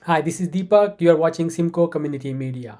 Hi, this is Deepak. You are watching Simcoe Community Media.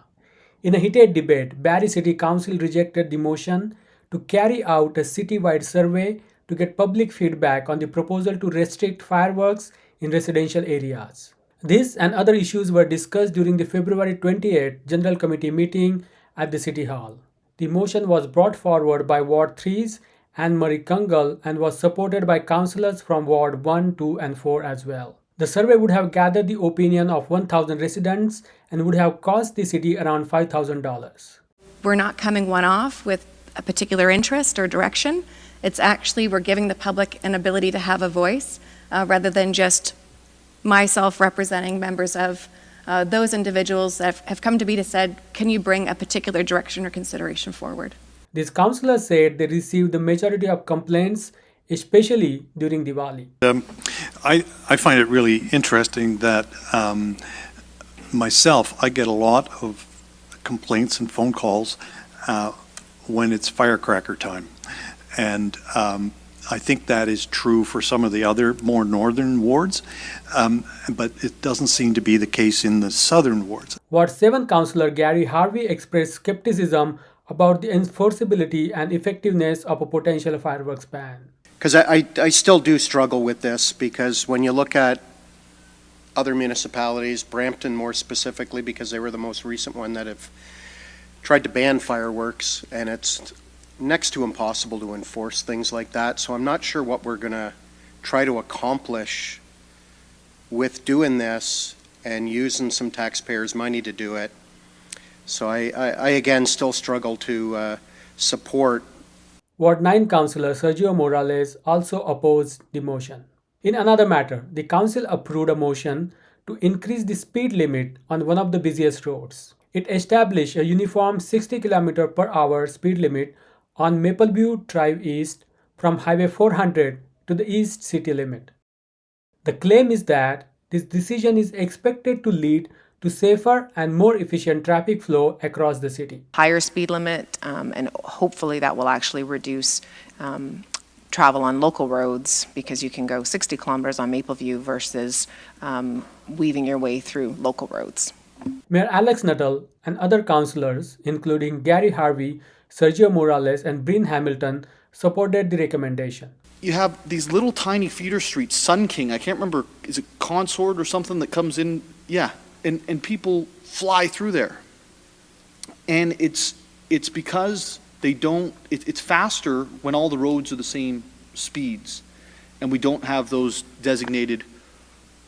In a heated debate, Barrie City Council rejected the motion to carry out a citywide survey to get public feedback on the proposal to restrict fireworks in residential areas. This and other issues were discussed during the February 28th General Committee meeting at the City Hall. The motion was brought forward by Ward 3's Anne Marie Kungal and was supported by councillors from Ward 1, 2, and 4 as well. The survey would have gathered the opinion of 1,000 residents and would have cost the city around $5,000. We're not coming one off with a particular interest or direction. It's actually, we're giving the public an ability to have a voice rather than just myself representing members of those individuals that have come to be to said, can you bring a particular direction or consideration forward? These councillors said they received the majority of complaints, especially during Diwali. I find it really interesting that myself, I get a lot of complaints and phone calls when it's firecracker time. And I think that is true for some of the other more northern wards, but it doesn't seem to be the case in the southern wards. Ward 7 councillor Gary Harvey expressed skepticism about the enforceability and effectiveness of a potential fireworks ban. Because I still do struggle with this, because when you look at other municipalities, Brampton more specifically, because they were the most recent one that have tried to ban fireworks, and it's next to impossible to enforce things like that. So I'm not sure what we're going to try to accomplish with doing this and using some taxpayers' money to do it. So I again still struggle to support. Ward 9 councillor Sergio Morales also opposed the motion. In another matter, the council approved a motion to increase the speed limit on one of the busiest roads. It established a uniform 60 km/h speed limit on Mapleview Drive East from Highway 400 to the east city limit. The claim is that this decision is expected to lead to safer and more efficient traffic flow across the city. Higher speed limit, and hopefully that will actually reduce travel on local roads, because you can go 60 kilometers on Mapleview versus weaving your way through local roads. Mayor Alex Nuttall and other councillors, including Gary Harvey, Sergio Morales, and Bryn Hamilton, supported the recommendation. You have these little tiny feeder streets, Sun King, I can't remember, is it Consort or something that comes in? Yeah, and people fly through there. And it's because they don't, it's faster when all the roads are the same speeds, and we don't have those designated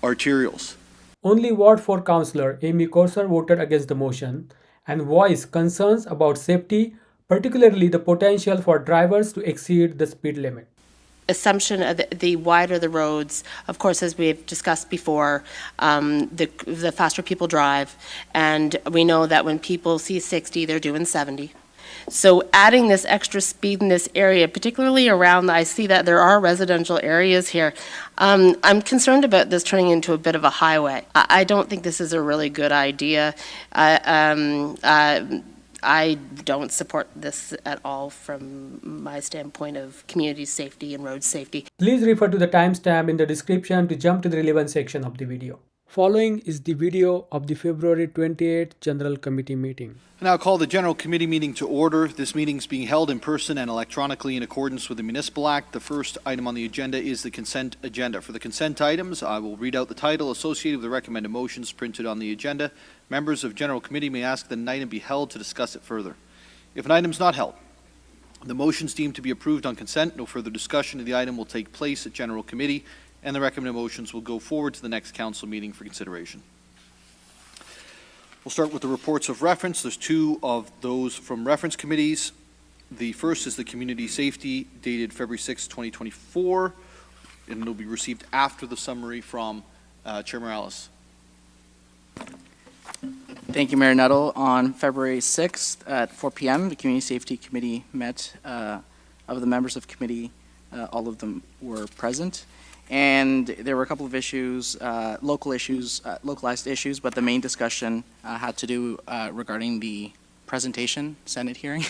arterials. Only Ward 4 councillor Amy Corser voted against the motion and voiced concerns about safety, particularly the potential for drivers to exceed the speed limit. Assumption of the wider the roads, of course, as we've discussed before, the faster people drive, and we know that when people see 60, they're doing 70. So adding this extra speed in this area, particularly around, I see that there are residential areas here. I'm concerned about this turning into a bit of a highway. I don't think this is a really good idea. I don't support this at all from my standpoint of community safety and road safety. Please refer to the timestamp in the description to jump to the relevant section of the video. Following is the video of the February 28th General Committee meeting. I now call the General Committee meeting to order. This meeting is being held in person and electronically in accordance with the Municipal Act. The first item on the agenda is the consent agenda. For the consent items, I will read out the title associated with the recommended motions printed on the agenda. Members of General Committee may ask that an item be held to discuss it further. If an item is not held, the motions deemed to be approved on consent, no further discussion of the item will take place at General Committee, and the recommended motions will go forward to the next council meeting for consideration. We'll start with the reports of reference. There's two of those from reference committees. The first is the community safety dated February 6, 2024, and it'll be received after the summary from Chair Morales. Thank you, Mayor Nuttall. On February 6th at 4 p.m., the Community Safety Committee met. Of the members of committee, all of them were present. And there were a couple of issues, localized issues, but the main discussion had to do regarding the presentation, Senate hearing,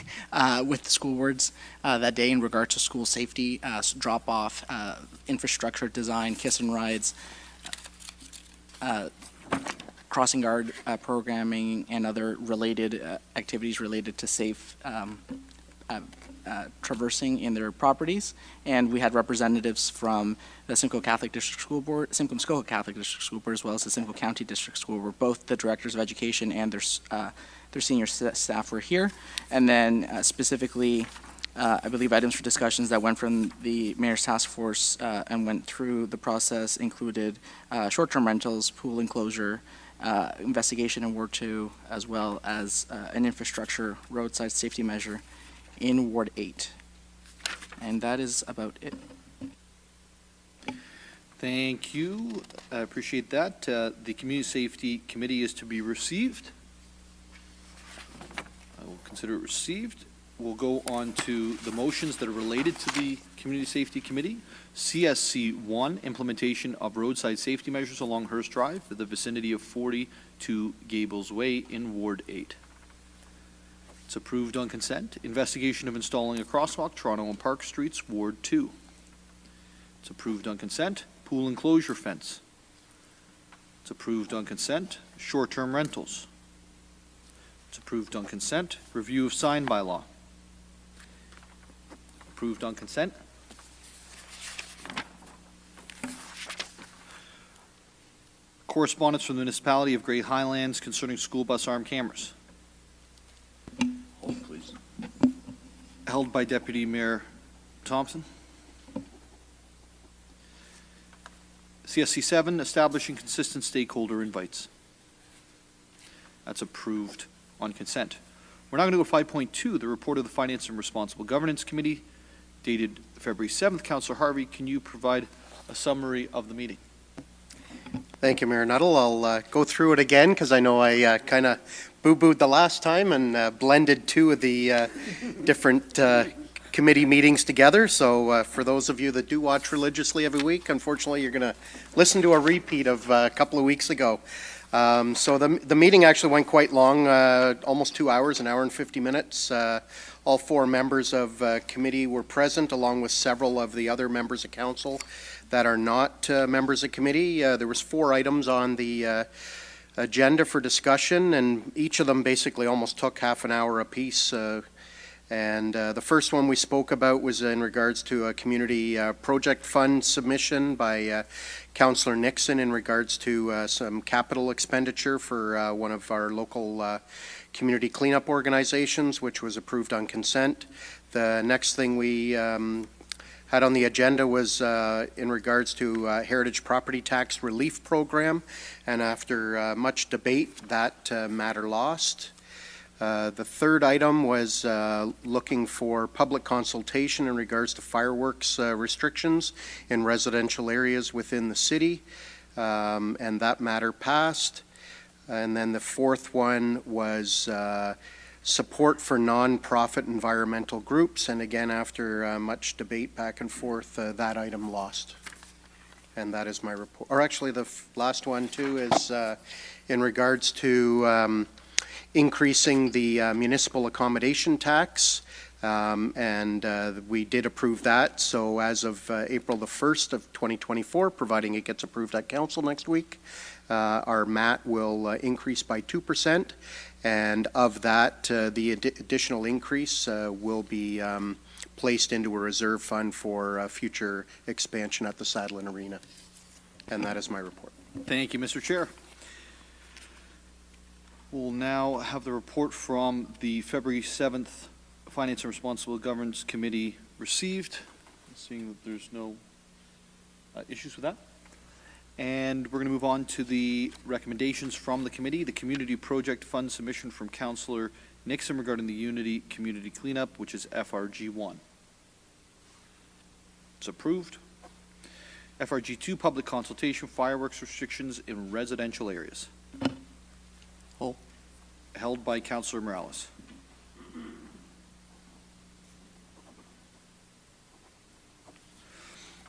with the school boards that day in regard to school safety, drop-off, infrastructure design, kiss and rides, crossing guard programming and other related activities related to safe traversing in their properties. And we had representatives from the Simcoe Catholic District School Board, Simcoe-Muskoka Catholic District School Board, as well as the Simcoe County District School Board. Both the directors of education and their senior staff were here. And then specifically, I believe items for discussions that went from the mayor's task force and went through the process included short-term rentals, pool enclosure, investigation in Ward 2, as well as an infrastructure roadside safety measure in Ward 8. And that is about it. Thank you. I appreciate that. The Community Safety Committee is to be received. I will consider it received. We'll go on to the motions that are related to the Community Safety Committee. CSC 1, implementation of roadside safety measures along Hearst Drive in the vicinity of 42 Gables Way in Ward 8. It's approved on consent. Investigation of installing a crosswalk, Toronto and Park Streets, Ward 2. It's approved on consent. Pool enclosure fence. It's approved on consent. Short-term rentals. It's approved on consent. Review of sign bylaw. Approved on consent. Correspondence from the municipality of Grey Highlands concerning school bus arm cameras. Hold, please. Held by Deputy Mayor Thompson. CSC 7, establishing consistent stakeholder invites. That's approved on consent. We're now going to go to 5.2, the report of the Finance and Responsible Governance Committee, dated February 7th. Councillor Harvey, can you provide a summary of the meeting? Thank you, Mayor Nuttall. I'll go through it again because I know I kind of boo-booed the last time and blended two of the different committee meetings together. So for those of you that do watch religiously every week, unfortunately, you're going to listen to a repeat of a couple of weeks ago. So the meeting actually went quite long, almost 2 hours, an hour and 50 minutes. All four members of committee were present, along with several of the other members of council that are not members of committee. There was 4 items on the agenda for discussion, and each of them basically almost took half an hour apiece. And the first one we spoke about was in regards to a community project fund submission by Councillor Nixon in regards to some capital expenditure for one of our local community cleanup organizations, which was approved on consent. The next thing we had on the agenda was in regards to Heritage Property Tax Relief Program, and after much debate, that matter lost. The third item was looking for public consultation in regards to fireworks restrictions in residential areas within the city, and that matter passed. And then the fourth one was support for non-profit environmental groups, and again, after much debate back and forth, that item lost. And that is my report. Or actually, the last one too is in regards to increasing the municipal accommodation tax, and we did approve that. So as of April the 1st of 2024, providing it gets approved at council next week, our MAT will increase by 2%, and of that, the additional increase will be placed into a reserve fund for future expansion at the Sadlin Arena. And that is my report. Thank you, Mr. Chair. We'll now have the report from the February 7th Finance and Responsible Governance Committee received, seeing that there's no issues with that. And we're going to move on to the recommendations from the committee. The Community Project Fund submission from Councillor Nixon regarding the Unity Community Cleanup, which is FRG1. It's approved. FRG2, Public Consultation, Fireworks Restrictions in Residential Areas. Held by Councillor Morales.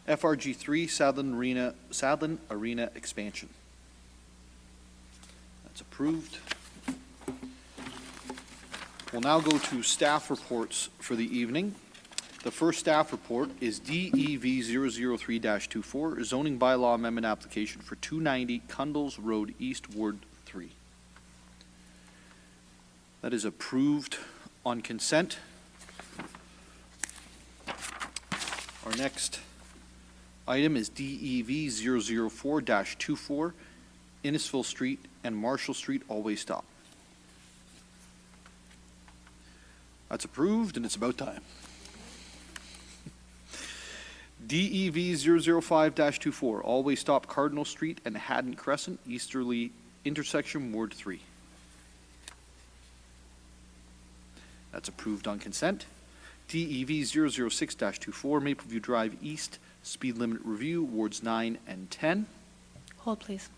FRG3, Sadlin Arena Expansion. That's approved. We'll now go to staff reports for the evening. The first staff report is DEV 003-24, zoning bylaw amendment application for 290 Cundles Road East, Ward 3. That is approved on consent. Our next item is DEV 004-24, Innisfil Street and Marshall Street all-way stop. That's approved, and it's about time. DEV 005-24, all-way stop Cardinal Street and Haddon Crescent, easterly intersection, Ward 3. That's approved on consent. DEV 006-24, Mapleview Drive East, speed limit review, Wards 9 and 10. Hold, please.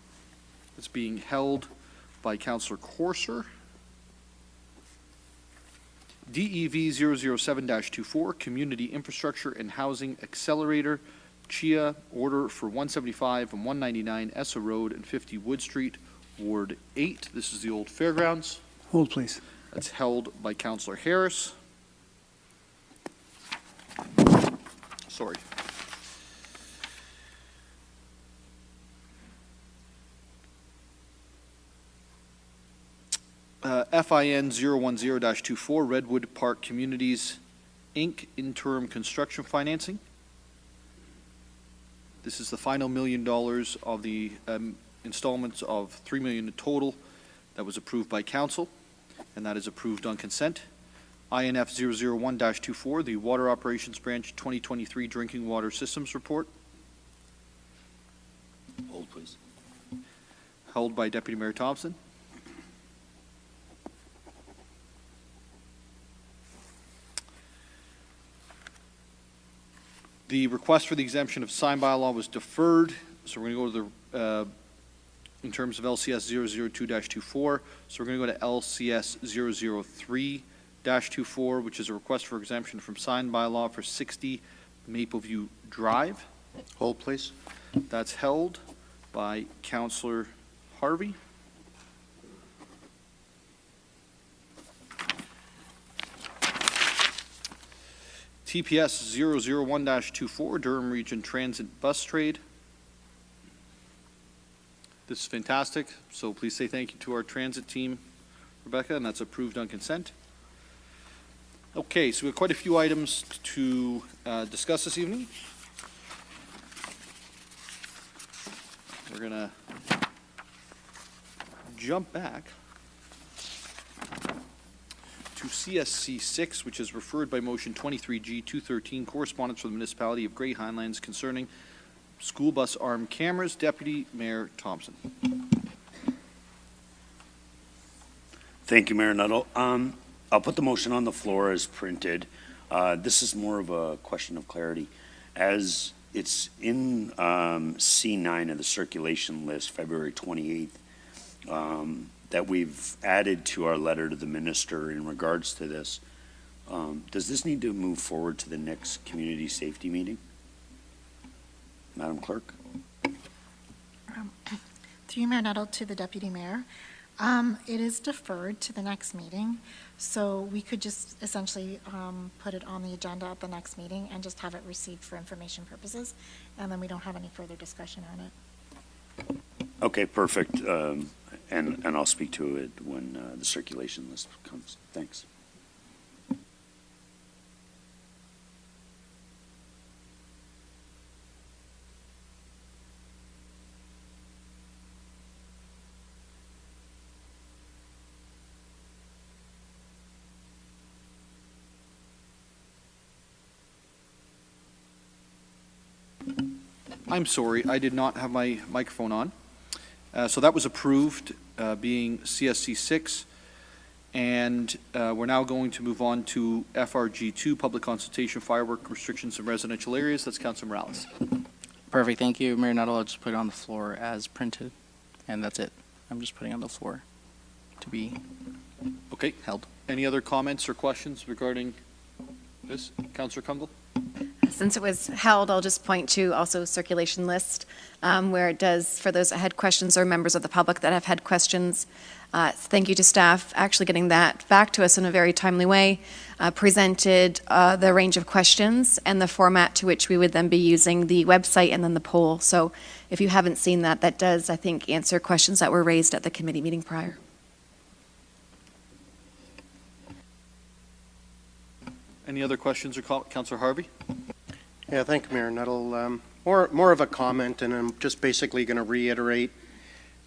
It's being held by Councillor Corser. DEV 007-24, Community Infrastructure and Housing Accelerator, CHIA, order for 175 and 199 Essa Road and 50 Wood Street, Ward 8. This is the old fairgrounds. Hold, please. That's held by Councillor Harris. Sorry. FIN 010-24, Redwood Park Communities, Inc., interim construction financing. This is the final $1 million of the installments of $3 million in total that was approved by council, and that is approved on consent. INF 001-24, the Water Operations Branch 2023 Drinking Water Systems Report. Hold, please. Held by Deputy Mayor Thompson. The request for the exemption of sign bylaw was deferred, so we're going to go to the, in terms of LCS 002-24, so we're going to go to LCS 003-24, which is a request for exemption from sign bylaw for 60 Mapleview Drive. Hold, please. That's held by Councillor Harvey. TPS 001-24, Durham Region Transit Bus Trade. This is fantastic, so please say thank you to our transit team, Rebecca, and that's approved on consent. Okay, so we have quite a few items to discuss this evening. We're going to jump back to CSC 6, which is referred by motion 23G 213, correspondence from the municipality of Grey Highlands concerning school bus armed cameras. Deputy Mayor Thompson. Thank you, Mayor Nuttall. I'll put the motion on the floor as printed. This is more of a question of clarity. As it's in C9 of the circulation list, February 28th, that we've added to our letter to the minister in regards to this. Does this need to move forward to the next community safety meeting? Madam Clerk? Through Mayor Nuttall to the Deputy Mayor. It is deferred to the next meeting, so we could just essentially put it on the agenda at the next meeting and just have it received for information purposes, and then we don't have any further discussion on it. Okay, perfect. And I'll speak to it when the circulation list comes. Thanks. I'm sorry, I did not have my microphone on. So that was approved, being CSC 6. And we're now going to move on to FRG2, Public Consultation Firework Restrictions in Residential Areas. That's Councillor Morales. Perfect, thank you, Mayor Nuttall. I'll just put it on the floor as printed, and that's it. I'm just putting it on the floor to be Okay. held. Any other comments or questions regarding this? Councillor Kungle? Since it was held, I'll just point to also circulation list, where it does, for those that had questions or members of the public that have had questions. Thank you to staff actually getting that back to us in a very timely way, presented the range of questions and the format to which we would then be using the website and then the poll. So if you haven't seen that, that does, I think, answer questions that were raised at the committee meeting prior. Any other questions or comments? Councillor Harvey? Yeah, thank you, Mayor Nuttall. More of a comment, and I'm just basically going to reiterate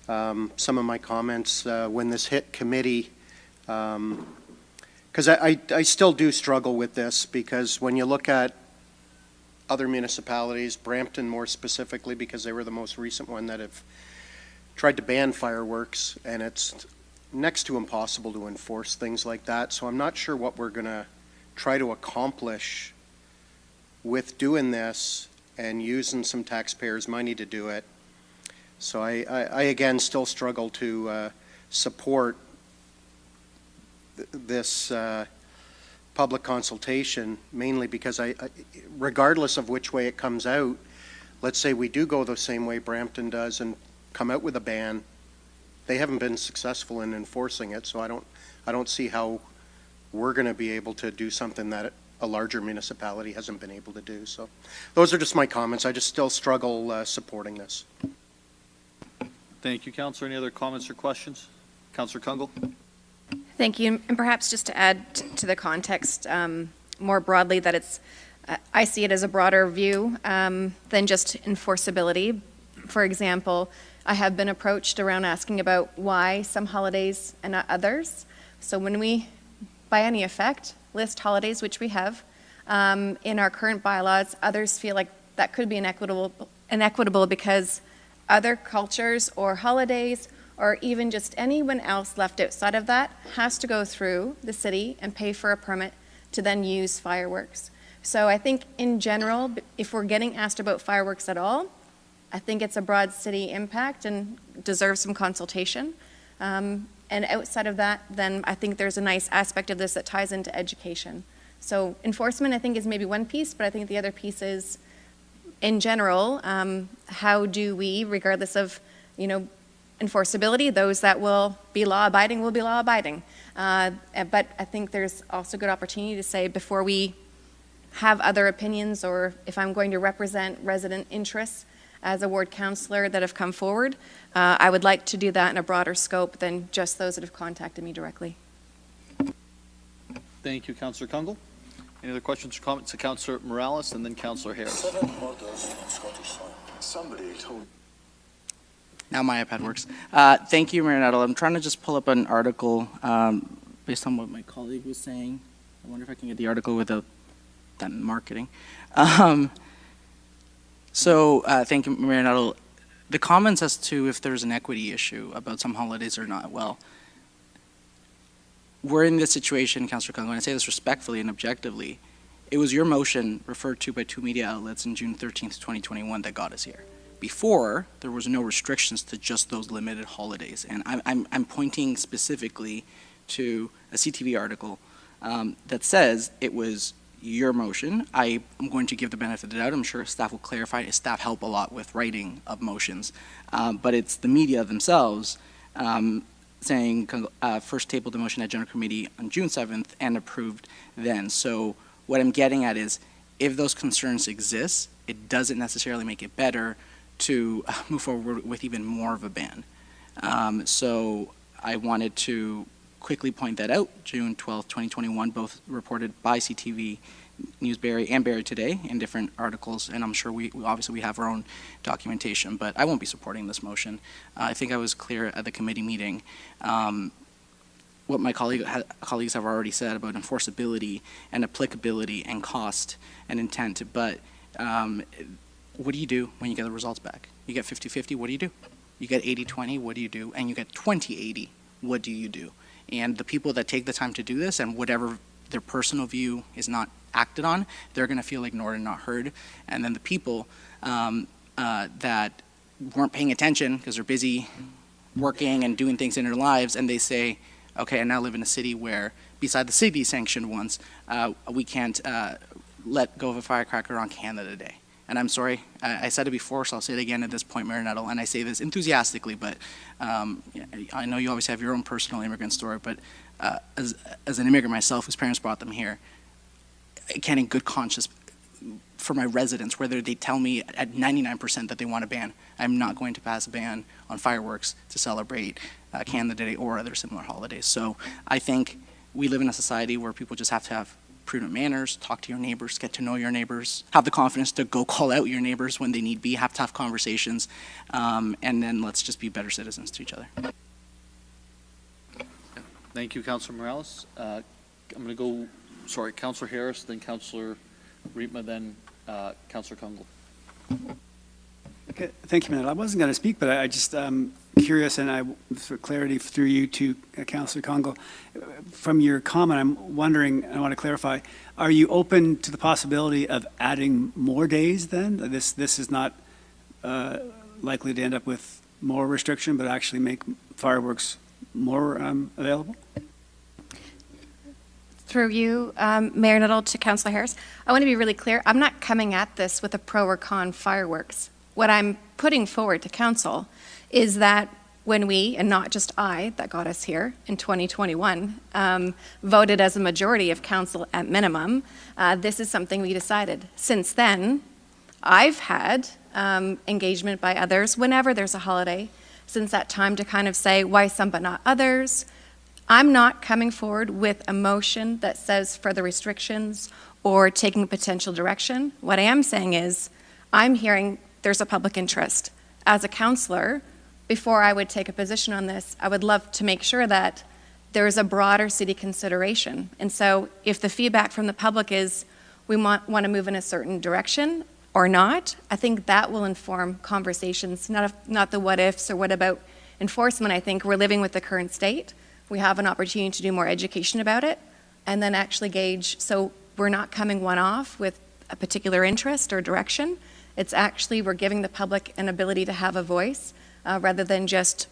some of my comments when this hit committee, because I still do struggle with this, because when you look at other municipalities, Brampton more specifically, because they were the most recent one that have tried to ban fireworks, and it's next to impossible to enforce things like that. So I'm not sure what we're going to try to accomplish with doing this and using some taxpayers' money to do it. So I again still struggle to support this public consultation, mainly because regardless of which way it comes out, let's say we do go the same way Brampton does and come out with a ban, they haven't been successful in enforcing it, so I don't see how we're going to be able to do something that a larger municipality hasn't been able to do. So those are just my comments. I just still struggle supporting this. Thank you, Councillor. Any other comments or questions? Councillor Kungle? Thank you. And perhaps just to add to the context more broadly, that it's, I see it as a broader view than just enforceability. For example, I have been approached around asking about why some holidays and not others. So when we, by any effect, list holidays, which we have, in our current bylaws, others feel like that could be inequitable because other cultures or holidays or even just anyone else left outside of that has to go through the city and pay for a permit to then use fireworks. So I think in general, if we're getting asked about fireworks at all, I think it's a broad city impact and deserves some consultation. And outside of that, then I think there's a nice aspect of this that ties into education. So enforcement, I think, is maybe one piece, but I think the other piece is, in general, how do we, regardless of, enforceability, those that will be law-abiding will be law-abiding. But I think there's also good opportunity to say, before we have other opinions, or if I'm going to represent resident interests as a ward councillor that have come forward, I would like to do that in a broader scope than just those that have contacted me directly. Thank you, Councillor Kungle. Any other questions or comments to Councillor Morales and then Councillor Harris? 7 murders in Scottish soil. Somebody told. Now my iPad works. Thank you, Mayor Nuttall. I'm trying to just pull up an article based on what my colleague was saying. I wonder if I can get the article without that marketing. Thank you, Mayor Nuttall. The comments as to if there's an equity issue about some holidays or not, well, we're in this situation, Councillor Kungle, and I say this respectfully and objectively. It was your motion referred to by 2 media outlets in June 13th, 2021 that got us here. Before, there was no restrictions to just those limited holidays. And I'm pointing specifically to a CTV article that says it was your motion. I am going to give the benefit of the doubt. I'm sure staff will clarify. Staff help a lot with writing of motions. But it's the media themselves saying first tabled the motion at General Committee on June 7th and approved then. So what I'm getting at is, if those concerns exist, it doesn't necessarily make it better to move forward with even more of a ban. So I wanted to quickly point that out. June 12th, 2021, both reported by CTV News Barrie and Barrie Today in different articles, and I'm sure we obviously have our own documentation, but I won't be supporting this motion. I think I was clear at the committee meeting what my colleagues have already said about enforceability and applicability and cost and intent, but what do you do when you get the results back? You get 50-50, what do you do? You get 80-20, what do you do? And you get 20-80, what do you do? And the people that take the time to do this, and whatever their personal view is not acted on, they're going to feel ignored and not heard. And then the people that weren't paying attention because they're busy working and doing things in their lives, and they say, okay, I now live in a city where, beside the city sanctioned ones, we can't let go of a firecracker on Canada Day. And I'm sorry, I said it before, so I'll say it again at this point, Mayor Nuttall, and I say this enthusiastically, but I know you always have your own personal immigrant story, but as an immigrant myself, whose parents brought them here, I can't in good conscience, for my residents, whether they tell me at 99% that they want a ban, I'm not going to pass a ban on fireworks to celebrate Canada Day or other similar holidays. So I think we live in a society where people just have to have prudent manners, talk to your neighbors, get to know your neighbors, have the confidence to go call out your neighbors when they need be, have tough conversations, and then let's just be better citizens to each other. Thank you, Councillor Morales. I'm going to go, sorry, Councillor Harris, then Councillor Riepma, then Councillor Kungle. Okay, thank you, Mayor. I wasn't going to speak, but I just curious, and for clarity through you to Councillor Congo, from your comment, I'm wondering, I want to clarify, are you open to the possibility of adding more days then? This is not likely to end up with more restriction, but actually make fireworks more available? Through you, Mayor Nuttall, to Councillor Harris, I want to be really clear. I'm not coming at this with a pro or con fireworks. What I'm putting forward to Council is that when we, and not just I, that got us here in 2021, voted as a majority of Council at minimum, this is something we decided. Since then, I've had engagement by others whenever there's a holiday since that time to kind of say why some but not others. I'm not coming forward with a motion that says further restrictions or taking a potential direction. What I am saying is I'm hearing there's a public interest. As a councillor, before I would take a position on this, I would love to make sure that there is a broader city consideration. And so if the feedback from the public is we want to move in a certain direction or not, I think that will inform conversations, not the what ifs or what about enforcement. I think we're living with the current state. We have an opportunity to do more education about it and then actually gauge, so we're not coming one off with a particular interest or direction. It's actually, we're giving the public an ability to have a voice rather than just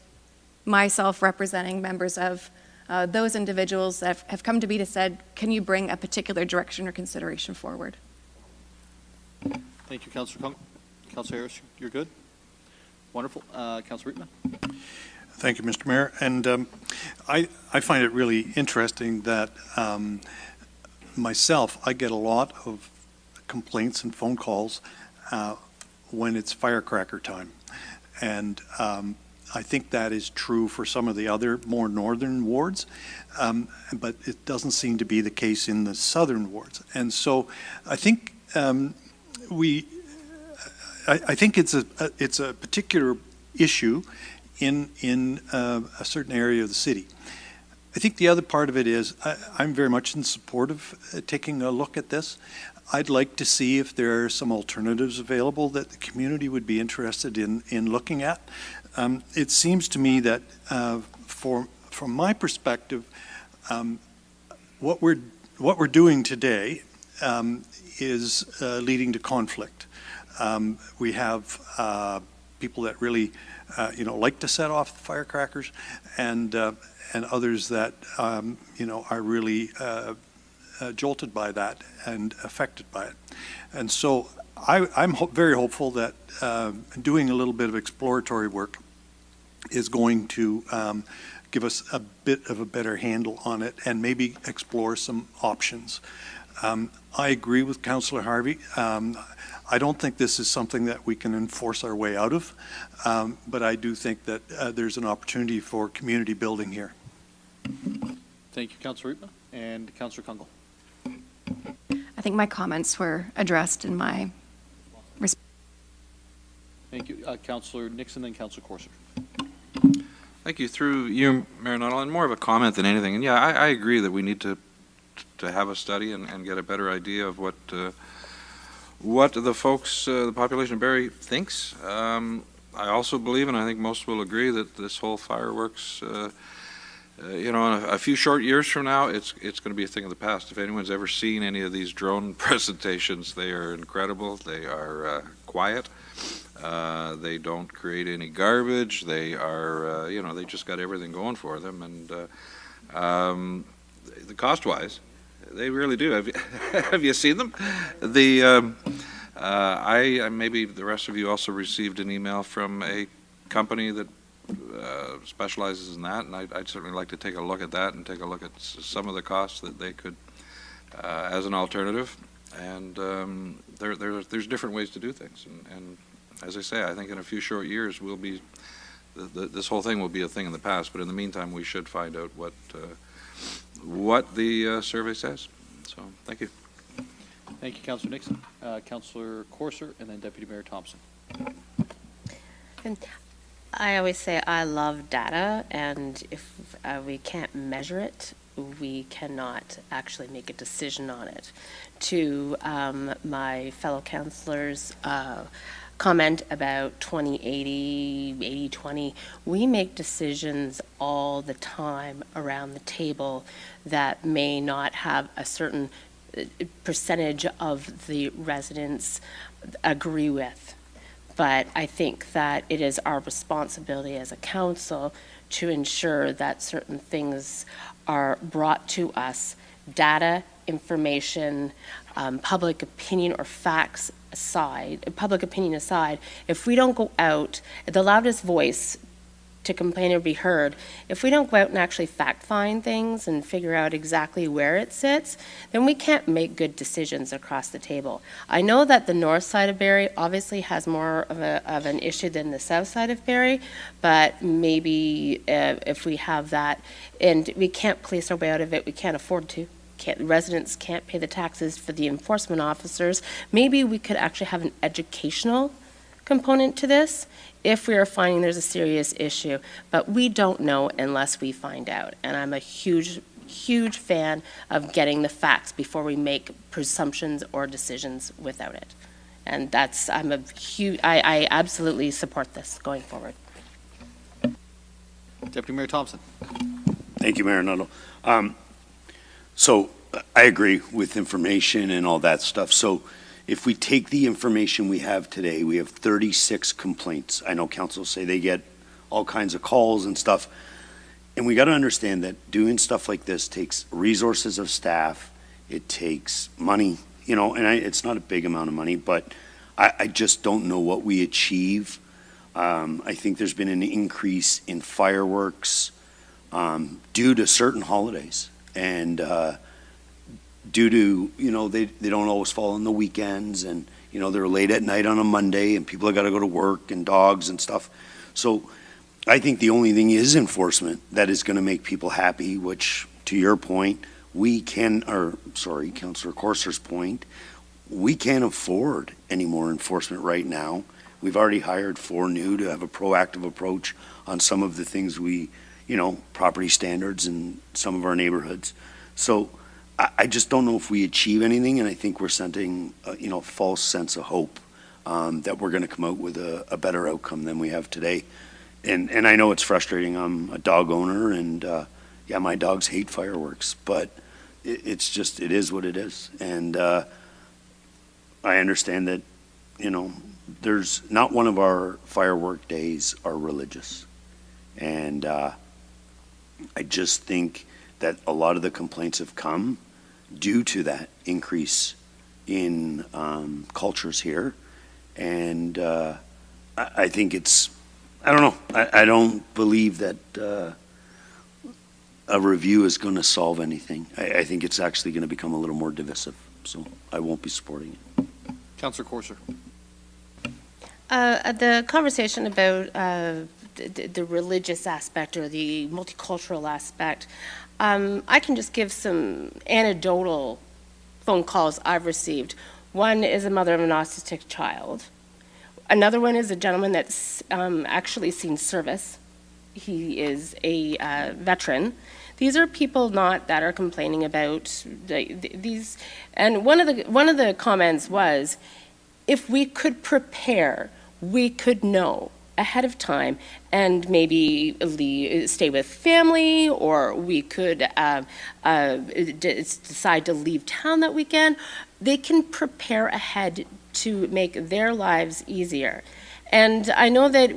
myself representing members of those individuals that have come to me to said, can you bring a particular direction or consideration forward? Thank you, Councillor Kung. Councillor Harris, you're good? Wonderful. Councillor Riepma. Thank you, Mr. Mayor. And I find it really interesting that myself, I get a lot of complaints and phone calls when it's firecracker time. And I think that is true for some of the other more northern wards, but it doesn't seem to be the case in the southern wards. And so I think I think it's a particular issue in a certain area of the city. I think the other part of it is I'm very much in support of taking a look at this. I'd like to see if there are some alternatives available that the community would be interested in looking at. It seems to me that from my perspective, what we're doing today is leading to conflict. We have people that really like to set off the firecrackers, and others that are really jolted by that and affected by it. And so I'm very hopeful that doing a little bit of exploratory work is going to give us a bit of a better handle on it and maybe explore some options. I agree with Councillor Harvey. I don't think this is something that we can enforce our way out of, but I do think that there's an opportunity for community building here. Thank you, Councillor Riepma. And Councillor Kungle. I think my comments were addressed in my response. Thank you. Councillor Nixon, then Councillor Corser. Thank you. Through you, Mayor Nuttall, and more of a comment than anything. And yeah, I agree that we need to have a study and get a better idea of what the folks, the population of Barrie thinks. I also believe, and I think most will agree, that this whole fireworks, a few short years from now, it's going to be a thing of the past. If anyone's ever seen any of these drone presentations, they are incredible. They are quiet. They don't create any garbage. They are, they just got everything going for them. And the cost-wise, They really do. Have you seen them? I maybe the rest of you also received an email from a company that specializes in that, and I'd certainly like to take a look at that and take a look at some of the costs that they could as an alternative. And there's different ways to do things, and as I say, I think in a few short years we'll be this whole thing will be a thing in the past. But in the meantime, we should find out what the survey says. So thank you. Thank you, Councillor Nixon. Councillor Corser, and then Deputy Mayor Thompson. And I always say I love data, and if we can't measure it, we cannot actually make a decision on it. To my fellow councillors' comment about 20/80, 80/20, we make decisions all the time around the table that may not have a certain percentage of the residents agree with. But I think that it is our responsibility as a council to ensure that certain things are brought to us, data, information, public opinion or facts aside, public opinion aside. If we don't go out, the loudest voice to complain or be heard, if we don't go out and actually fact find things and figure out exactly where it sits, then we can't make good decisions across the table. I know that the north side of Barrie obviously has more of an issue than the south side of Barrie, but maybe if we have that, and we can't police our way out of it, we can't afford to. Residents can't pay the taxes for the enforcement officers. Maybe we could actually have an educational component to this if we are finding there's a serious issue, but we don't know unless we find out. And I'm a huge fan of getting the facts before we make presumptions or decisions without it. And that's, I absolutely support this going forward. Deputy Mayor Thompson. Thank you, Mayor Nuttall. So I agree with information and all that stuff. So if we take the information we have today, we have 36 complaints. I know councils say they get all kinds of calls and stuff. And we got to understand that doing stuff like this takes resources of staff. It takes money, you know, and it's not a big amount of money, but I just don't know what we achieve. I think there's been an increase in fireworks due to certain holidays. And due to, you know, they don't always fall on the weekends, and, you know, they're late at night on a Monday, and people have got to go to work, and dogs and stuff. So I think the only thing is enforcement that is going to make people happy, which, to your point, Councillor Corser's point, we can't afford any more enforcement right now. We've already hired 4 new to have a proactive approach on some of the things we, you know, property standards in some of our neighborhoods. So I just don't know if we achieve anything, and I think we're sending a false sense of hope that we're going to come out with a better outcome than we have today. And I know it's frustrating. I'm a dog owner, and yeah, my dogs hate fireworks, but it is what it is. And I understand that, you know, there's not one of our firework days are religious. And I just think that a lot of the complaints have come due to that increase in cultures here. And I think I don't know. I don't believe that a review is going to solve anything. I think it's actually going to become a little more divisive. So I won't be supporting it. Councillor Corser. The conversation about the religious aspect or the multicultural aspect, I can just give some anecdotal phone calls I've received. One is a mother of an autistic child. Another one is a gentleman that's actually seen service. He is a veteran. These are people that are complaining about these. And one of the comments was, if we could prepare, we could know ahead of time and maybe stay with family, or we could decide to leave town that weekend. They can prepare ahead to make their lives easier. And I know that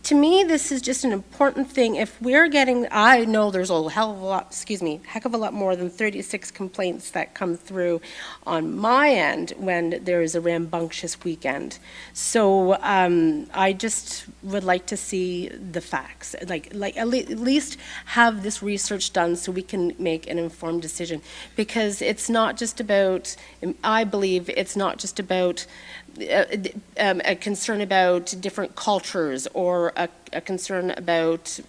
to me, this is just an important thing. If we're getting, I know there's a heck of a lot more than 36 complaints that come through on my end when there is a rambunctious weekend. So I just would like to see the facts, like at least have this research done so we can make an informed decision. Because it's not just about, I believe it's not just about a concern about different cultures, or a concern about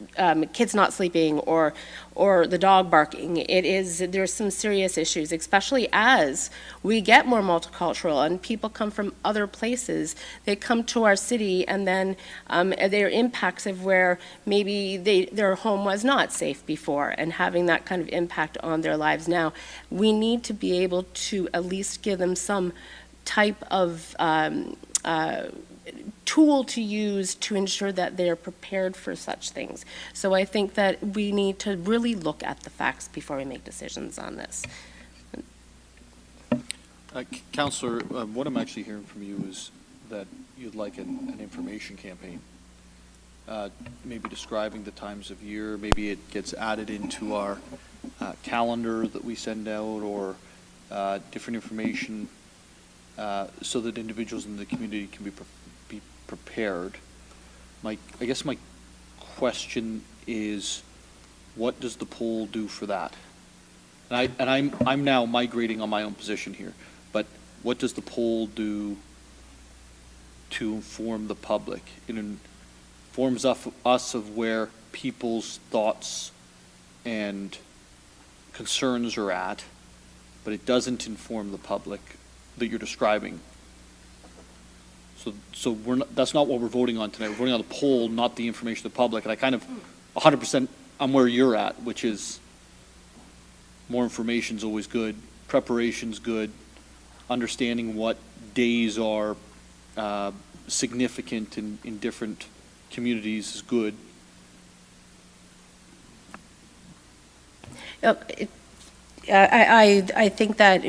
kids not sleeping, or the dog barking. There's some serious issues, especially as we get more multicultural and people come from other places. They come to our city, and then there are impacts of where maybe their home was not safe before, and having that kind of impact on their lives now. We need to be able to at least give them some type of tool to use to ensure that they are prepared for such things. So I think that we need to really look at the facts before we make decisions on this. Councillor, what I'm actually hearing from you is that you'd like an information campaign, maybe describing the times of year. Maybe it gets added into our calendar that we send out, or different information, so that individuals in the community can be prepared. I guess my question is, what does the poll do for that? And I'm now migrating on my own position here, but what does the poll do to inform the public? It informs us of where people's thoughts and concerns are at, but it doesn't inform the public that you're describing. So that's not what we're voting on tonight. We're voting on the poll, not the information to the public. And I kind of 100% I'm where you're at, which is more information is always good, preparation's good, understanding what days are significant in different communities is good. I think that,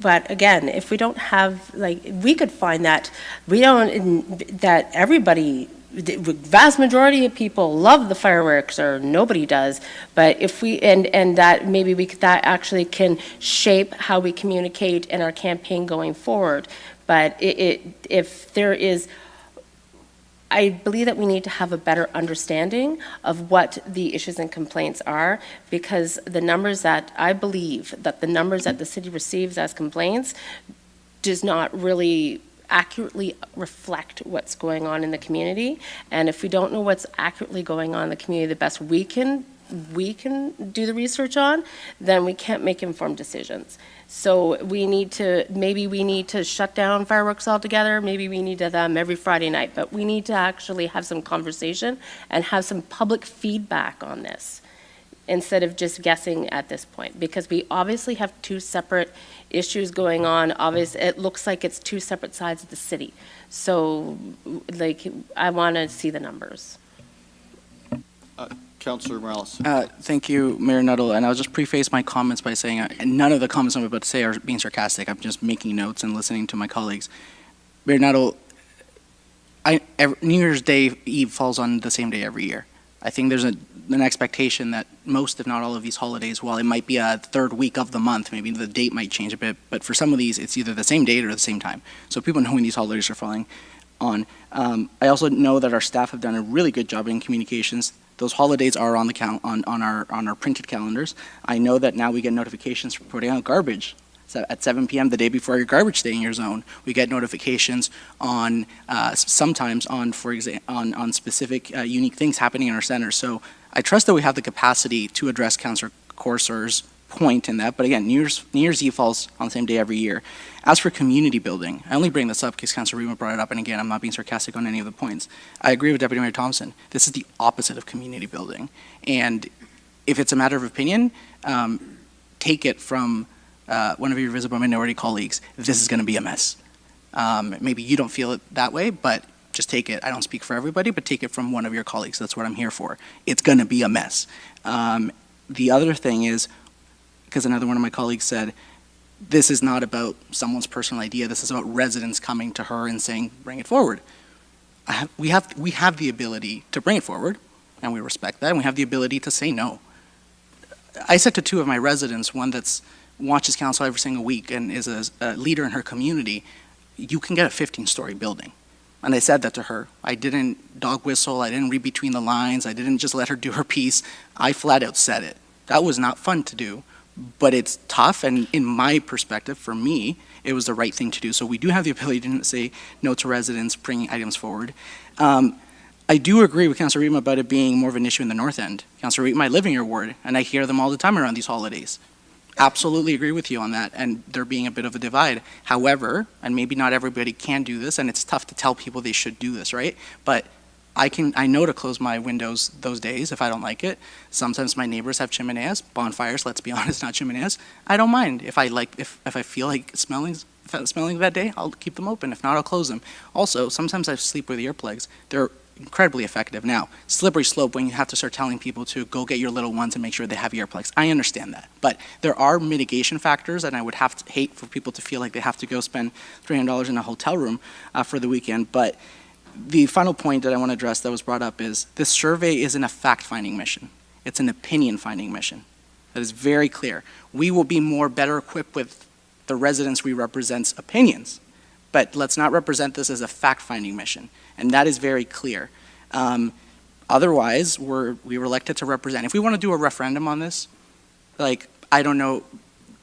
but again, if we don't have, like, we could find that that everybody, the vast majority of people love the fireworks, or nobody does. But if we, and that maybe that actually can shape how we communicate in our campaign going forward. But if there is, I believe that we need to have a better understanding of what the issues and complaints are, because the numbers that I believe that the numbers that the city receives as complaints does not really accurately reflect what's going on in the community. And if we don't know what's accurately going on in the community, the best we can do the research on, then we can't make informed decisions. So maybe we need to shut down fireworks altogether. Maybe we need to have them every Friday night, but we need to actually have some conversation and have some public feedback on this, instead of just guessing at this point, because we obviously have two separate issues going on. Obviously, it looks like it's two separate sides of the city. So, like, I want to see the numbers. Councillor Morales. Thank you, Mayor Nuttall. And I'll just preface my comments by saying none of the comments I'm about to say are being sarcastic. I'm just making notes and listening to my colleagues. Mayor Nuttall, New Year's Day Eve falls on the same day every year. I think there's an expectation that most, if not all of these holidays, while it might be a third week of the month, maybe the date might change a bit, but for some of these, it's either the same date or the same time. So people know when these holidays are falling on. I also know that our staff have done a really good job in communications. Those holidays are on the on our printed calendars. I know that now we get notifications for putting out garbage. So at 7 p.m. the day before your garbage day in your zone, we get notifications on sometimes on, for example, on specific unique things happening in our centers. So I trust that we have the capacity to address Councillor Corser's point in that. But again, New Year's Eve falls on the same day every year. As for community building, I only bring this up because Councillor Rima brought it up, and again, I'm not being sarcastic on any of the points. I agree with Deputy Mayor Thompson. This is the opposite of community building. And if it's a matter of opinion, take it from one of your visible minority colleagues. This is going to be a mess. Maybe you don't feel it that way, but just take it. I don't speak for everybody, but take it from one of your colleagues. That's what I'm here for. It's going to be a mess. The other thing is, because another one of my colleagues said, this is not about someone's personal idea. This is about residents coming to her and saying, bring it forward. we have the ability to bring it forward, and we respect that, and we have the ability to say no. I said to two of my residents, one that's watches council every single week and is a leader in her community, you can get a 15-story building. And I said that to her. I didn't dog whistle, I didn't read between the lines, I didn't just let her do her piece. I flat out said it. That was not fun to do, but it's tough, and in my perspective, for me, it was the right thing to do. So we do have the ability to say no to residents bringing items forward. I do agree with Councillor Reedman about it being more of an issue in the North End. Councillor Reedman, I live in your ward, and I hear them all the time around these holidays. Absolutely agree with you on that, and there being a bit of a divide. However, and maybe not everybody can do this, and it's tough to tell people they should do this, right? But I know to close my windows those days if I don't like it. Sometimes my neighbors have chimeneas, bonfires, let's be honest, not chimeneas. I don't mind. If I feel like smelling that day, I'll keep them open. If not, I'll close them. Also, sometimes I sleep with earplugs. They're incredibly effective. Now, slippery slope when you have to start telling people to go get your little ones and make sure they have earplugs. I understand that. But there are mitigation factors, and I would hate for people to feel like they have to go spend $300 in a hotel room for the weekend. But the final point that I want to address that was brought up is this survey isn't a fact-finding mission. It's an opinion-finding mission. That is very clear. We will be better equipped with the residents we represent's opinions, but let's not represent this as a fact-finding mission, and that is very clear. Otherwise, we were elected to represent. If we want to do a referendum on this, like, I don't know,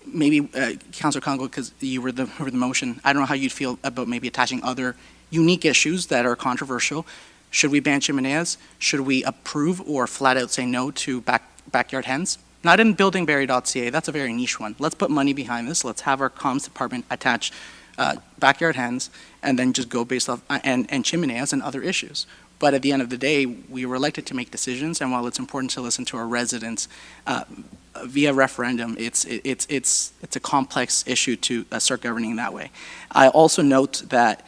maybe Councillor Congo, because you were the motion, I don't know how you'd feel about maybe attaching other unique issues that are controversial. Should we ban chimeneas? Should we approve or flat out say no to backyard hens? Not in buildingbarrie.ca, that's a very niche one. Let's put money behind this. Let's have our comms department attach backyard hens and then just go based off, and chimeneas and other issues. But at the end of the day, we were elected to make decisions, and while it's important to listen to our residents, via referendum, it's a complex issue to start governing that way. I also note that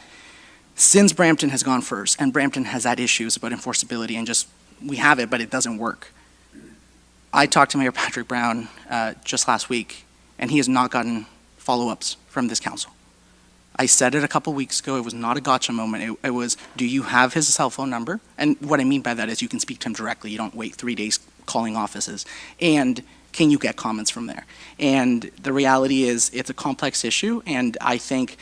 since Brampton has gone first, and Brampton has had issues about enforceability, and just, we have it, but it doesn't work. I talked to Mayor Patrick Brown just last week, and he has not gotten follow-ups from this council. I said it a couple weeks ago, it was not a gotcha moment. It was, do you have his cell phone number? And what I mean by that is you can speak to him directly, you don't wait 3 days calling offices. And can you get comments from there? And the reality is, it's a complex issue, and I think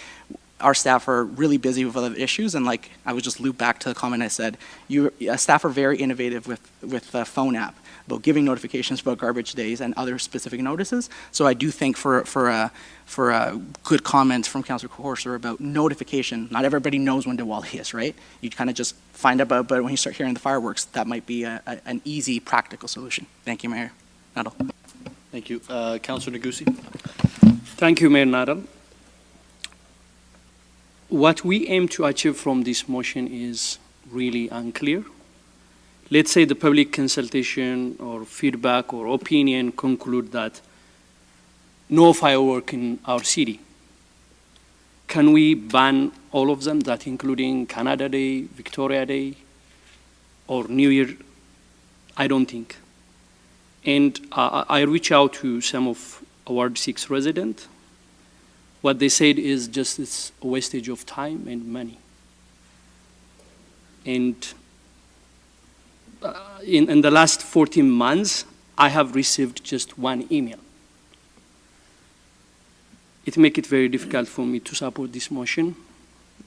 our staff are really busy with other issues, and like, I would just loop back to the comment I said, staff are very innovative with the phone app about giving notifications about garbage days and other specific notices. So I do think for a good comment from Councillor Corser about notification, not everybody knows when Diwali is, right? You kind of just find out about it when you start hearing the fireworks. That might be an easy, practical solution. Thank you, Mayor Nuttall. Thank you. Councillor Negussi. Thank you, Mayor Nuttall. What we aim to achieve from this motion is really unclear. Let's say the public consultation or feedback or opinion conclude that no firework in our city. Can we ban all of them, that including Canada Day, Victoria Day, or New Year? I don't think. And I reach out to some of Ward 6 residents. What they said is just it's a wastage of time and money. And in the last 14 months, I have received just one email. It makes it very difficult for me to support this motion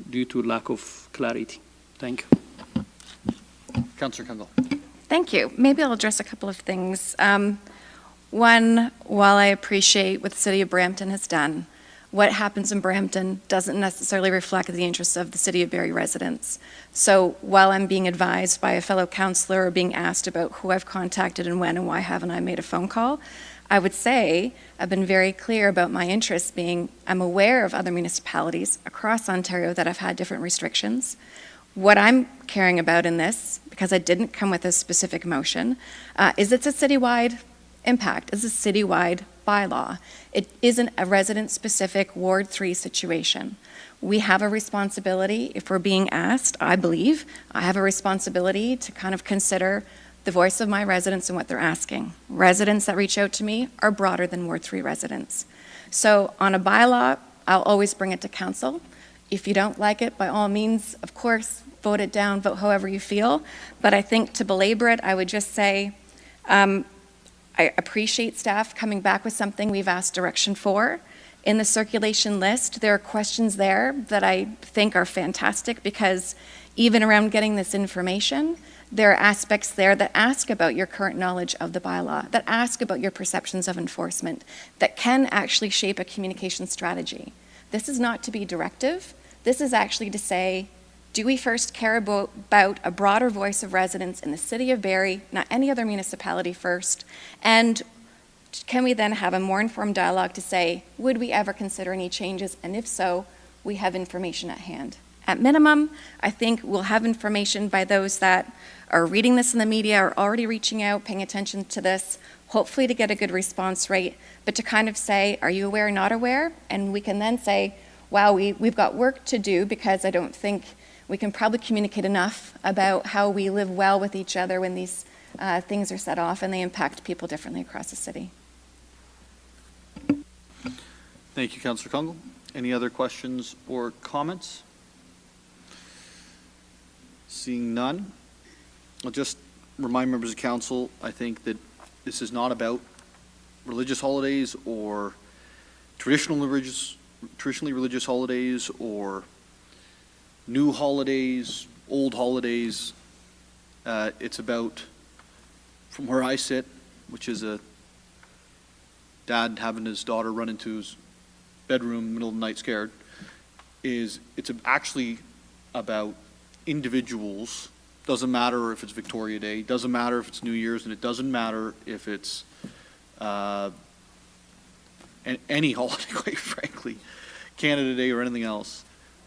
due to lack of clarity. Thank you. Councillor Kendall. Thank you. Maybe I'll address a couple of things. One, while I appreciate what the City of Brampton has done, what happens in Brampton doesn't necessarily reflect the interests of the City of Barrie residents. So while I'm being advised by a fellow councillor or being asked about who I've contacted and when and why haven't I made a phone call, I would say I've been very clear about my interests being, I'm aware of other municipalities across Ontario that have had different restrictions. What I'm caring about in this, because I didn't come with a specific motion, is it's a citywide impact, it's a citywide bylaw. It isn't a resident-specific Ward 3 situation. We have a responsibility, if we're being asked, I believe, I have a responsibility to kind of consider the voice of my residents and what they're asking. Residents that reach out to me are broader than Ward 3 residents. So on a bylaw, I'll always bring it to council. If you don't like it, by all means, of course, vote it down, vote however you feel. But I think to belabor it, I would just say, I appreciate staff coming back with something we've asked direction for. In the circulation list, there are questions there that I think are fantastic, because even around getting this information, there are aspects there that ask about your current knowledge of the bylaw, that ask about your perceptions of enforcement, that can actually shape a communication strategy. This is not to be directive. This is actually to say, do we first care about a broader voice of residents in the city of Barrie, not any other municipality first? And can we then have a more informed dialogue to say, would we ever consider any changes? And if so, we have information at hand. At minimum, I think we'll have information by those that are reading this in the media, are already reaching out, paying attention to this, hopefully to get a good response rate, but to kind of say, are you aware, not aware? And we can then say, wow, we've got work to do, because I don't think we can probably communicate enough about how we live well with each other when these things are set off and they impact people differently across the city. Thank you, Councillor Congle. Any other questions or comments? Seeing none, I'll just remind members of council, I think that this is not about religious holidays or traditionally religious holidays or new holidays, old holidays. It's about, from where I sit, which is a dad having his daughter run into his bedroom in the middle of the night scared, it's actually about individuals. Doesn't matter if it's Victoria Day, doesn't matter if it's New Year's, and it doesn't matter if it's any holiday, quite frankly, Canada Day or anything else,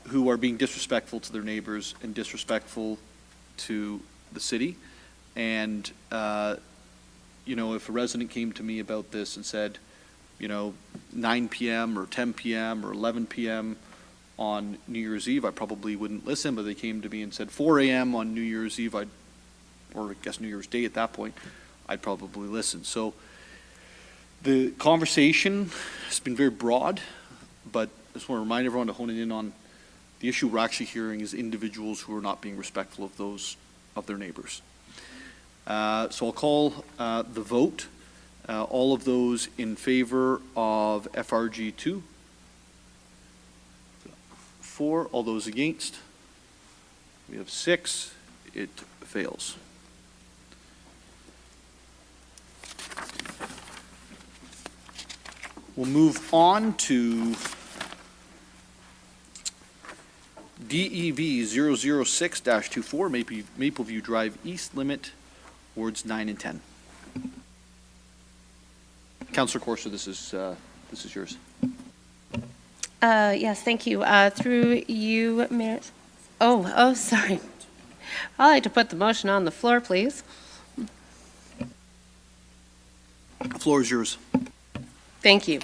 who are being disrespectful to their neighbors and disrespectful to the city. And, you know, if a resident came to me about this and said, you know, 9 p.m. or 10 p.m. or 11 p.m. on New Year's Eve, I probably wouldn't listen, but they came to me and said 4 a.m. on New Year's Eve, or I guess New Year's Day at that point, I'd probably listen. So the conversation has been very broad, but I just want to remind everyone to hone it in on the issue we're actually hearing is individuals who are not being respectful of those, of their neighbors. So I'll call the vote. All of those in favor of FRG 2? 4. All those against? We have 6. It fails. We'll move on to DEV 006-24, Mapleview Drive East, limit wards 9 and 10. Councillor Corser, this is yours. Yes, thank you. Through you, Mayor. Oh, sorry. I'd like to put the motion on the floor, please. The floor is yours. Thank you.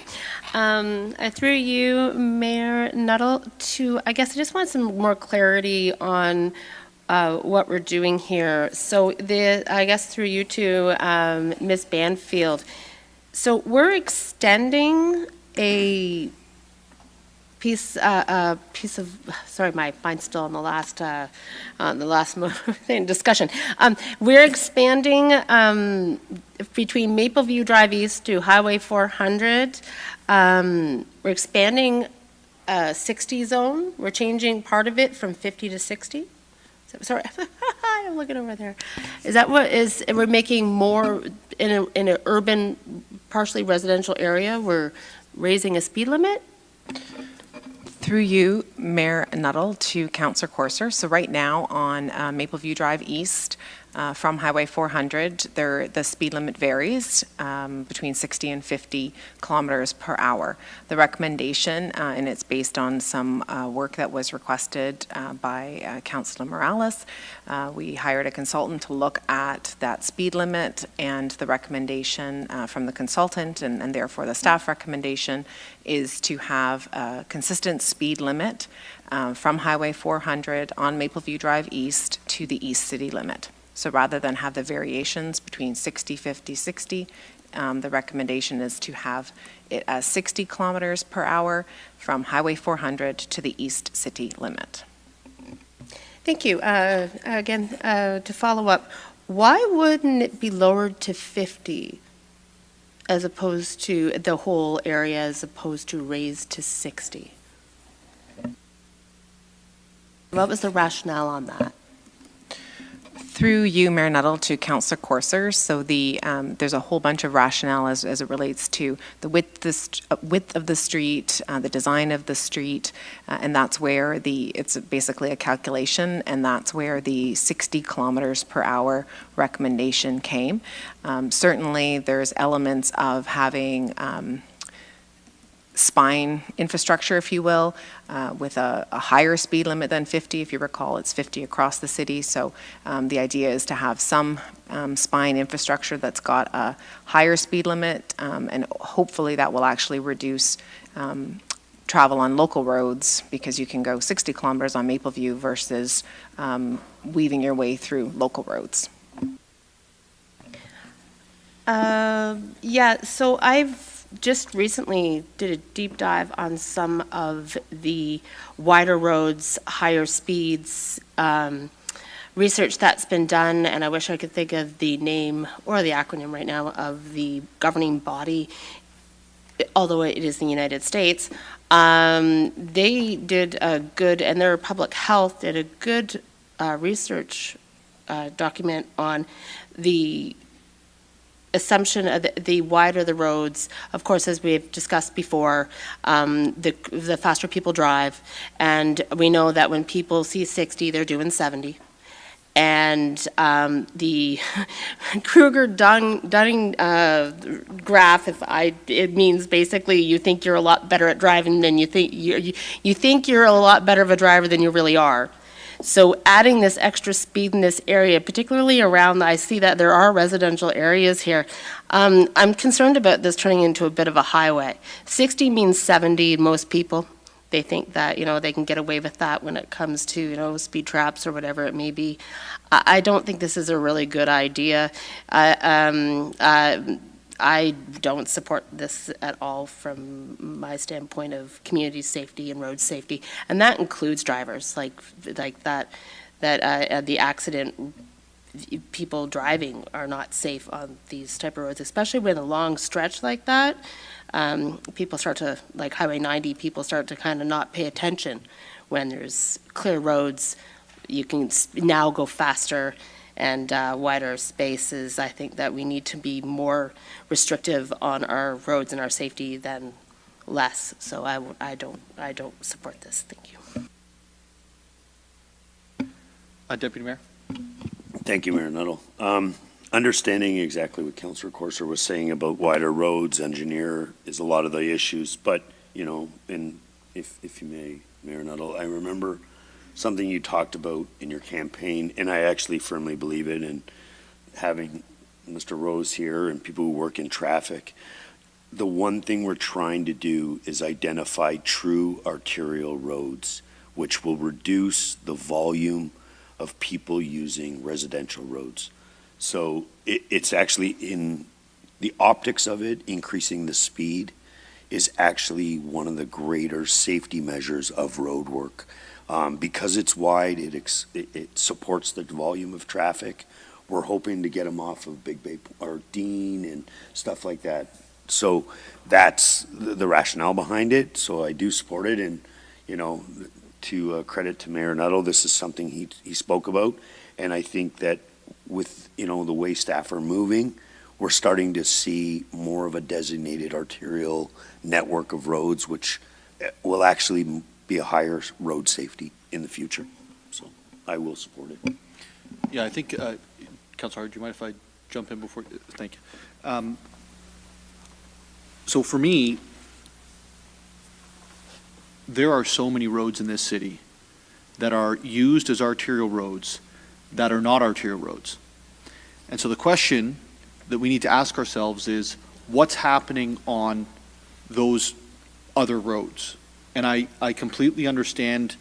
Through you, Mayor Nuttall, I guess I just want some more clarity on what we're doing here. So I guess through you to Ms. Banfield. So we're extending a piece of, sorry, my mind's still on the last discussion. We're expanding between Mapleview Drive East to Highway 400. We're expanding 60 zone. We're changing part of it from 50 to 60. Sorry, I'm looking over there. Is that what is, we're making more in an urban, partially residential area? We're raising a speed limit? Through you, Mayor Nuttall, to Councillor Corser. So right now on Mapleview Drive East, from Highway 400, the speed limit varies between 60 and 50 kilometers per hour. The recommendation, and it's based on some work that was requested by Councillor Morales, we hired a consultant to look at that speed limit, and the recommendation from the consultant, and therefore the staff recommendation, is to have a consistent speed limit from Highway 400 on Mapleview Drive East to the East City limit. So rather than have the variations between 60, 50, 60, the recommendation is to have it as 60 kilometers per hour from Highway 400 to the East City limit. Thank you. Again, to follow up, why wouldn't it be lowered to 50 as opposed to the whole area as opposed to raised to 60? What was the rationale on that? Through you, Mayor Nuttall, to Councillor Courser. So there's a whole bunch of rationale as it relates to the width of the street, the design of the street, and that's where it's basically a calculation, and that's where the 60 kilometers per hour recommendation came. Certainly, there's elements of having spine infrastructure, if you will, with a higher speed limit than 50. If you recall, it's 50 across the city. So the idea is to have some spine infrastructure that's got a higher speed limit, and hopefully that will actually reduce travel on local roads, because you can go 60 kilometers on Mapleview versus weaving your way through local roads. Yeah, so I've just recently did a deep dive on some of the wider roads, higher speeds, research that's been done, and I wish I could think of the name or the acronym right now of the governing body, although it is in the United States. They did a good, and their public health did a good research document on the assumption of the wider the roads, of course, as we've discussed before, the faster people drive, and we know that when people see 60, they're doing 70. And the Kruger-Dunning graph, it means basically you think you're a lot better at driving than you think you're a lot better of a driver than you really are. So adding this extra speed in this area, particularly around, I see that there are residential areas here. I'm concerned about this turning into a bit of a highway. 60 means 70, most people. They think that, they can get away with that when it comes to, speed traps or whatever it may be. I don't think this is a really good idea. I don't support this at all from my standpoint of community safety and road safety, and that includes drivers, like that the accident, people driving are not safe on these type of roads, especially when a long stretch like that. People start to, like Highway 90, people start to kind of not pay attention when there's clear roads. You can now go faster and wider spaces. I think that we need to be more restrictive on our roads and our safety than less. So I don't support this. Thank you. Deputy Mayor. Thank you, Mayor Nuttall. Understanding exactly what Councillor Courser was saying about wider roads, engineer is a lot of the issues, but and if you may, Mayor Nuttall, I remember something you talked about in your campaign, and I actually firmly believe it, and having Mr. Rose here and people who work in traffic, the one thing we're trying to do is identify true arterial roads, which will reduce the volume of people using residential roads. So it's actually, in the optics of it, increasing the speed is actually one of the greater safety measures of road work. Because it's wide, it supports the volume of traffic. We're hoping to get them off of Big Bay or Dean and stuff like that. So that's the rationale behind it. So I do support it, and to credit to Mayor Nuttall, this is something he spoke about, and I think that with the way staff are moving, we're starting to see more of a designated arterial network of roads, which will actually be a higher road safety in the future. So I will support it. Yeah, I think, Councillor, do you mind if I jump in before? Thank you. So for me, there are so many roads in this city that are used as arterial roads that are not arterial roads. And so the question that we need to ask ourselves is, what's happening on those other roads? And I completely understand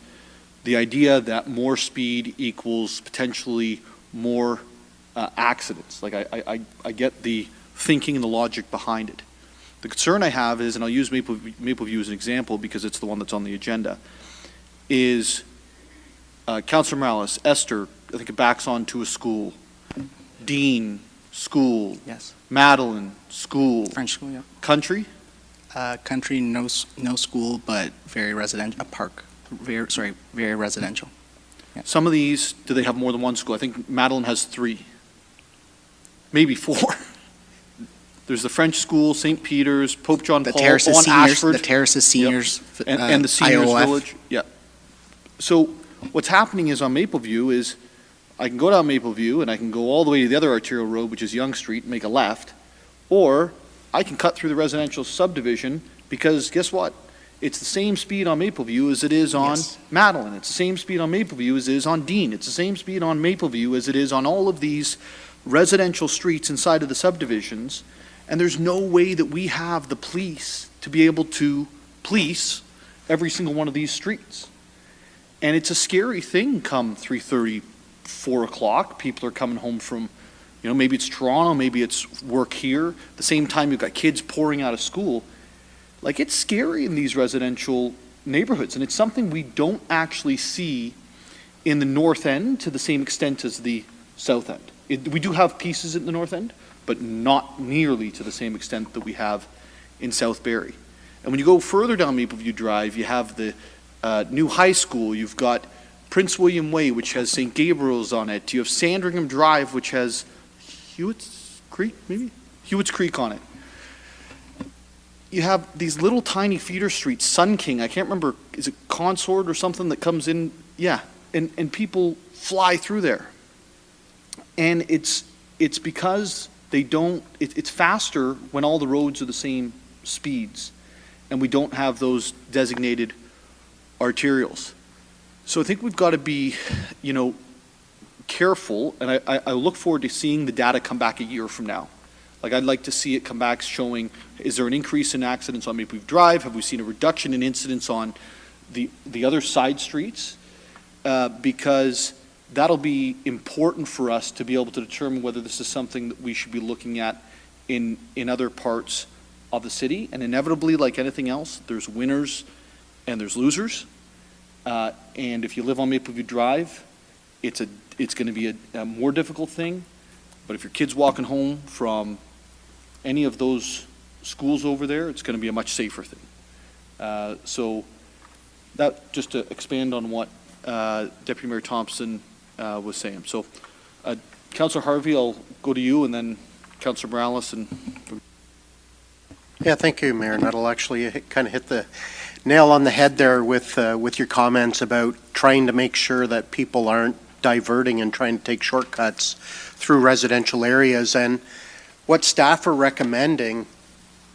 the idea that more speed equals potentially more accidents. Like I get the thinking and the logic behind it. The concern I have is, and I'll use Mapleview as an example because it's the one that's on the agenda, is Councillor Morales, Esther, I think it backs on to a school. Dean, school. Yes. Madeline, school. French school, yeah. Country? Country, no school, but very residential, a park, very residential. Yeah. Some of these, do they have more than one school? I think Madeline has 3, maybe 4. There's the French school, St. Peter's, Pope John Paul, on Ashford. The Terraces Seniors, yep. And the Seniors IOF. Village. Yeah. So what's happening is on Mapleview is I can go down Mapleview and I can go all the way to the other arterial road, which is Yonge Street, and make a left, or I can cut through the residential subdivision because guess what? It's the same speed on Mapleview as it is on Madeline. It's the same speed on Mapleview as it is on Dean. It's the same speed on Mapleview as it is on all of these residential streets inside of the subdivisions. And there's no way that we have the police to be able to police every single one of these streets. And it's a scary thing come 3:30, 4 o'clock. People are coming home from, maybe it's Toronto, maybe it's work here. At the same time, you've got kids pouring out of school. Like, it's scary in these residential neighborhoods. And it's something we don't actually see in the north end to the same extent as the south end. We do have pieces in the north end, but not nearly to the same extent that we have in South Barrie. And when you go further down Mapleview Drive, you have the new high school. You've got Prince William Way, which has St. Gabriel's on it. You have Sandringham Drive, which has Hewitt's Creek on it. You have these little tiny feeder streets, Sun King, I can't remember, is it Consort or something that comes in? Yeah, and people fly through there. And it's because it's faster when all the roads are the same speeds and we don't have those designated arterials. So I think we've got to be, careful, and I look forward to seeing the data come back a year from now. Like, I'd like to see it come back showing, is there an increase in accidents on Mapleview Drive? Have we seen a reduction in incidents on the other side streets? Because that'll be important for us to be able to determine whether this is something that we should be looking at in other parts of the city. And inevitably, like anything else, there's winners and there's losers. And if you live on Mapleview Drive, it's going to be a more difficult thing. But if your kid's walking home from any of those schools over there, it's going to be a much safer thing. So that, just to expand on what Deputy Mayor Thompson was saying. So Councillor Harvey, I'll go to you, and then Councillor Morales. Yeah, thank you, Mayor Nuttall. Actually, you kind of hit the nail on the head there with your comments about trying to make sure that people aren't diverting and trying to take shortcuts through residential areas. And what staff are recommending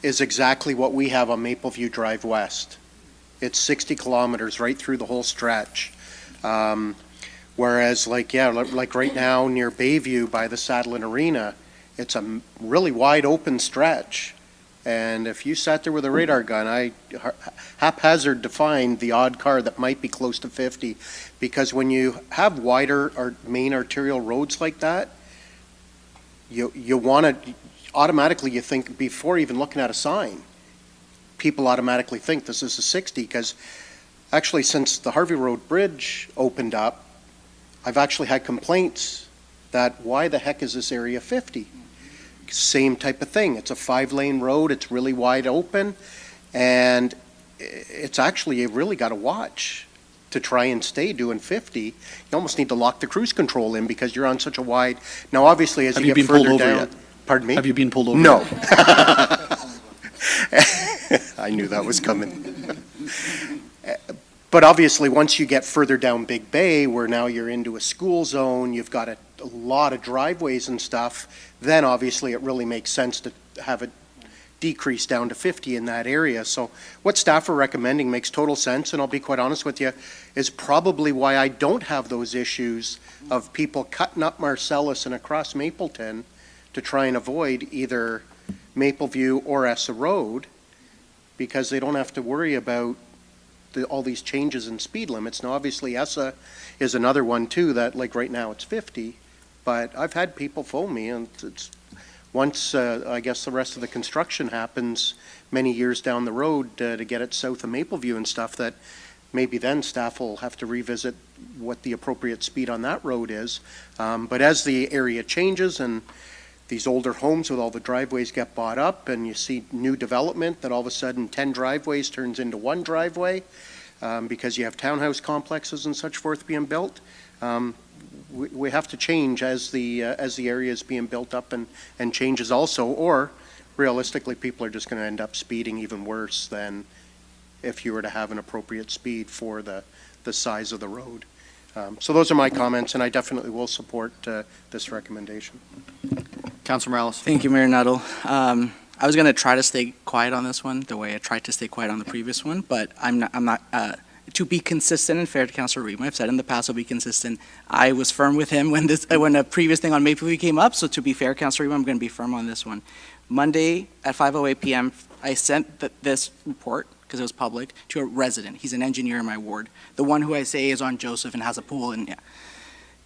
is exactly what we have on Mapleview Drive West. It's 60 kilometers right through the whole stretch. Whereas like right now near Bayview by the Saddlein Arena, it's a really wide open stretch. And if you sat there with a radar gun, I haphazard defined the odd car that might be close to 50, because when you have wider or main arterial roads like that, you want to automatically, you think, before even looking at a sign, people automatically think this is a 60, because actually since the Harvey Road Bridge opened up, I've actually had complaints that why the heck is this area 50? Same type of thing. It's a 5-lane road. It's really wide open, and it's actually, you've really got to watch to try and stay doing 50. You almost need to lock the cruise control in because you're on such a wide. Now, obviously, as you get further down. Pardon me? Have you been pulled over? No. I knew that was coming. But obviously, once you get further down Big Bay, where now you're into a school zone, you've got a lot of driveways and stuff, then obviously it really makes sense to have it decrease down to 50 in that area. So what staff are recommending makes total sense, and I'll be quite honest with you, is probably why I don't have those issues of people cutting up Marcellus and across Mapleton to try and avoid either Mapleview or Essa Road, because they don't have to worry about all these changes in speed limits. Now, obviously, Essa is another one, too, that, like, right now it's 50, but I've had people phone me, and it's once, I guess, the rest of the construction happens many years down the road to get it south of Mapleview and stuff, that maybe then staff will have to revisit what the appropriate speed on that road is. But as the area changes and these older homes with all the driveways get bought up and you see new development, that all of a sudden 10 driveways turns into one driveway because you have townhouse complexes and such forth being built. We have to change as the area is being built up and changes also, or realistically people are just going to end up speeding even worse than if you were to have an appropriate speed for the size of the road. So those are my comments, and I definitely will support this recommendation. Councillor Morales. Thank you, Mayor Nuttall. I was going to try to stay quiet on this one, the way I tried to stay quiet on the previous one, but I'm not to be consistent and fair to Councillor Rima. I've said in the past I'll be consistent. I was firm with him when a previous thing on Mapleview came up, so to be fair, Councillor Rima, I'm going to be firm on this one. Monday at 5:08 p.m., I sent this report, because it was public, to a resident. He's an engineer in my ward. The one who I say is on Joseph and has a pool. And yeah.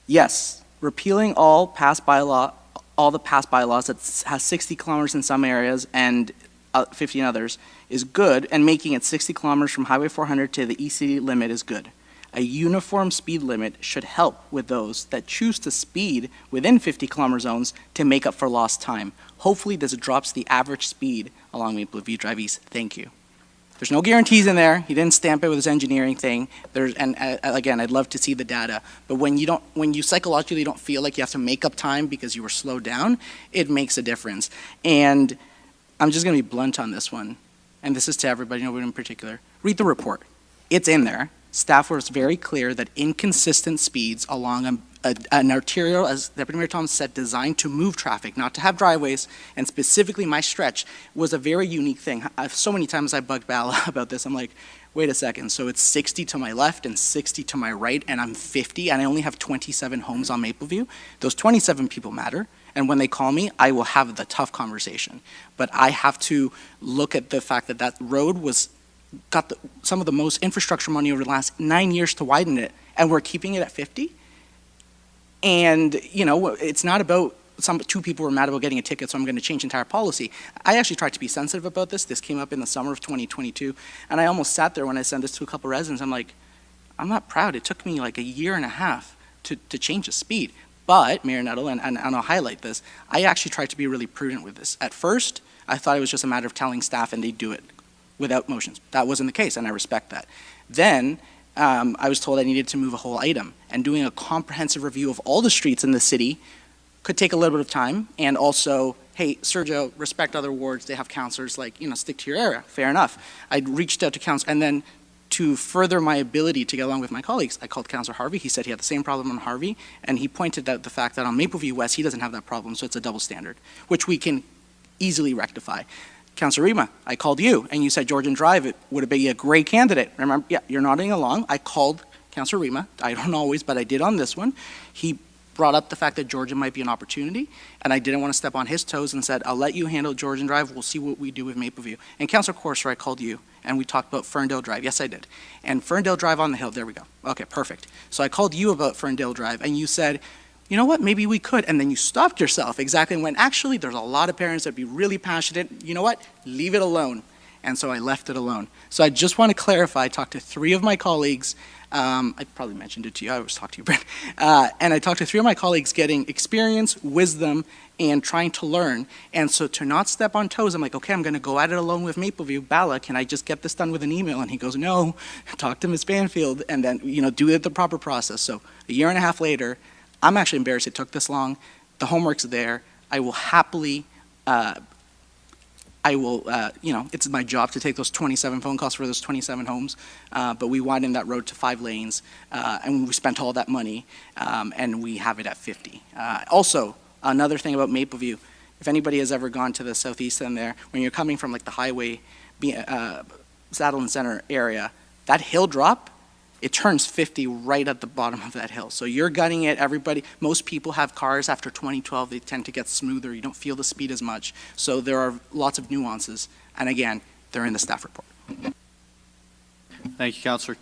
Yes, repealing all the past bylaws that has 60 kilometers in some areas and 50 in others is good, and making it 60 kilometers from Highway 400 to the ECD limit is good. A uniform speed limit should help with those that choose to speed within 50 kilometer zones to make up for lost time. Hopefully this drops the average speed along Mapleview Drive East. Thank you. There's no guarantees in there. He didn't stamp it with his engineering thing. Again, I'd love to see the data. But when you psychologically don't feel like you have to make up time because you were slowed down, it makes a difference. And I'm just going to be blunt on this one. And this is to everybody, nobody in particular. Read the report. It's in there. Staff was very clear that inconsistent speeds along an arterial, as Deputy Mayor Thomas said, designed to move traffic, not to have driveways, and specifically my stretch was a very unique thing. So many times I bugged Bala about this. I'm like, wait a second, so it's 60 to my left and 60 to my right, and I'm 50, and I only have 27 homes on Mapleview. Those 27 people matter, and when they call me, I will have the tough conversation. But I have to look at the fact that that road got some of the most infrastructure money over the last 9 years to widen it, and we're keeping it at 50. And, it's not about two people were mad about getting a ticket, so I'm going to change entire policy. I actually tried to be sensitive about this. This came up in the summer of 2022, and I almost sat there when I sent this to a couple residents. I'm like, I'm not proud. It took me like a year and a half to change the speed. But, Mayor Nuttall, and I'll highlight this, I actually tried to be really prudent with this. At first, I thought it was just a matter of telling staff and they'd do it without motions. That wasn't the case, and I respect that. Then, I was told I needed to move a whole item, and doing a comprehensive review of all the streets in the city could take a little bit of time, and also, hey, Sergio, respect other wards, they have councillors, stick to your area, fair enough. I reached out to council, and then to further my ability to get along with my colleagues, I called Councillor Harvey. He said he had the same problem on Harvey, and he pointed out the fact that on Mapleview West, he doesn't have that problem, so it's a double standard, which we can easily rectify. Councillor Rima, I called you, and you said Georgian Drive, it would be a great candidate. Remember, yeah, you're nodding along. I called Councillor Rima. I don't always, but I did on this one. He brought up the fact that Georgian might be an opportunity, and I didn't want to step on his toes and said, I'll let you handle Georgian Drive. We'll see what we do with Mapleview. And Councillor Corser, I called you, and we talked about Ferndale Drive. Yes, I did. And Ferndale Drive on the hill, there we go. Okay, perfect. So I called you about Ferndale Drive, and you said, you know what, maybe we could. And then you stopped yourself exactly when actually there's a lot of parents that'd be really passionate. You know what, leave it alone. And so I left it alone. So I just want to clarify, I talked to 3 of my colleagues. I probably mentioned it to you, I always talk to you, Brent. And I talked to 3 of my colleagues getting experience, wisdom, and trying to learn. And so to not step on toes, I'm like, okay, I'm going to go at it alone with Mapleview. Bala, can I just get this done with an email? And he goes, no, talk to Ms. Banfield, and then, do it the proper process. So a year and a half later, I'm actually embarrassed it took this long. The homework's there. I will happily, it's my job to take those 27 phone calls for those 27 homes, but we widened that road to 5 lanes, and we spent all that money, and we have it at 50. Also, another thing about Mapleview, if anybody has ever gone to the southeast end there, when you're coming from the highway, Saddle and Center area, that hill drop, it turns 50 right at the bottom of that hill. So you're gunning it, most people have cars after 2012, they tend to get smoother, you don't feel the speed as much. So there are lots of nuances, and again, they're in the staff report. Thank you, Councillor.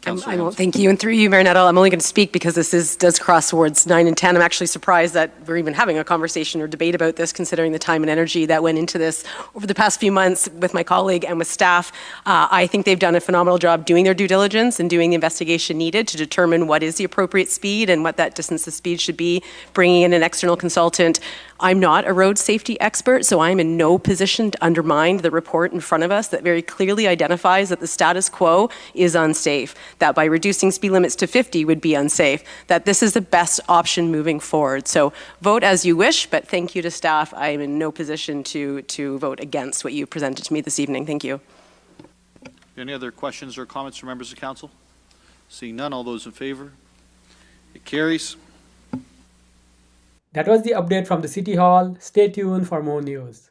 Councillor I won't Hamilton. thank you. And through you, Mayor Nuttall, I'm only going to speak because does cross towards 9 and 10. I'm actually surprised that we're even having a conversation or debate about this, considering the time and energy that went into this over the past few months with my colleague and with staff. I think they've done a phenomenal job doing their due diligence and doing the investigation needed to determine what is the appropriate speed and what that distance of speed should be, bringing in an external consultant. I'm not a road safety expert, so I'm in no position to undermine the report in front of us that very clearly identifies that the status quo is unsafe, that by reducing speed limits to 50 would be unsafe, that this is the best option moving forward. So vote as you wish, but thank you to staff. I am in no position to vote against what you presented to me this evening. Thank you. Any other questions or comments from members of council? Seeing none, all those in favor? It carries. That was the update from the City Hall. Stay tuned for more news.